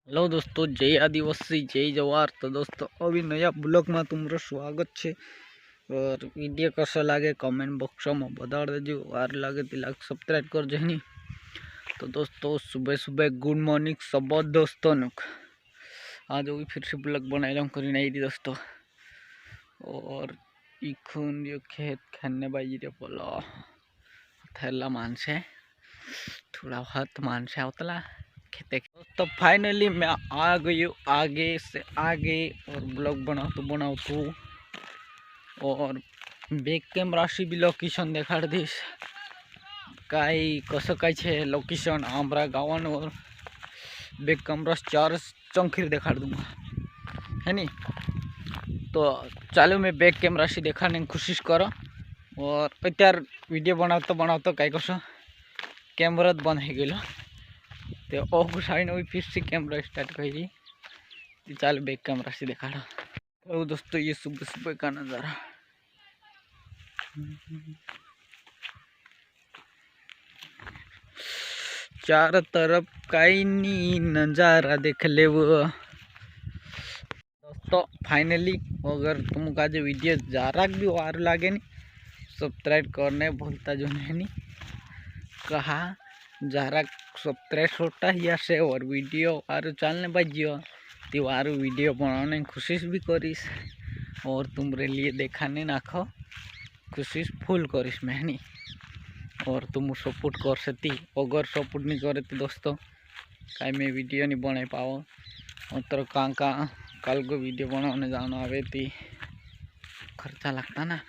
Hello दोस्तों, जय आदिवासी जय जवाहर। तो दोस्तों अभी नया ब्लॉग में तुम्हारा स्वागत है। और वीडियो कैसा लगे कमेंट बॉक्स में बता दीजिए। वार लगे तो लाइक सब्सक्राइब कर जनी। तो दोस्तों सुबह सुबह गुड मॉर्निंग सब दोस्तों ने आज भी फिर से ब्लॉग बनाए करी नहीं रही दोस्तों। और इखुन ये खेत खाने बाजी रे बोलो थैला मानसे थोड़ा हाथ मानसे आवतला खेते। तो फाइनली मैं आ गई हूँ आगे से आगे और ब्लॉग बनावतो और बैक कैमरा से भी लोकेशन देखा दीश कई कसं काय छे लोकेशन आमरा गावन और बैक कैमरा चार चंखीर देखा दूंगा है नी। तो चालू मैं बैक कैमरा से देखाने की कोशिश करो। और अत्यार वीडियो बनावतो कई कसं कैमरा बंद हो गया तो ऑफ साइड भी फिर से कैमरा स्टार्ट करी। चल बैक कैमरा से देखा तो दोस्तों ये सुबह सुबह का नज़ारा चार तरफ कई नहीं नज़ारा देख ले वो दोस्तों। फाइनली अगर तुमको आज वीडियो जरा भी वार लगे नहीं सब्सक्राइब करने भूलता जो नहीं कहा जरा सब्सक्राइब छोटा ही से और वीडियो आरो चलने बजियो तो आरो वीडियो बनाने की कोशिश भी करीस और तुम्हारे लिए देखाने नाखो कोशिश फुल करीस मैं नहीं। और तुम सपोर्ट कर सकती अगर सपोर्ट नहीं करे तो दोस्तों कहीं मैं वीडियो नहीं बना पाओ। और तो कहाँ कल को वीडियो बनाने जाना आवे तो खर्चा लगता ना।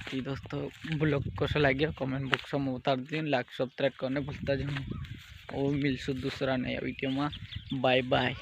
कि दोस्तों ब्लॉग कैसा लगे कमेंट बॉक्स में बता दीजिए। लाइक सब्सक्राइब करने भूलता जो और मिलसू दूसरा नया वीडियो में। Bye bye.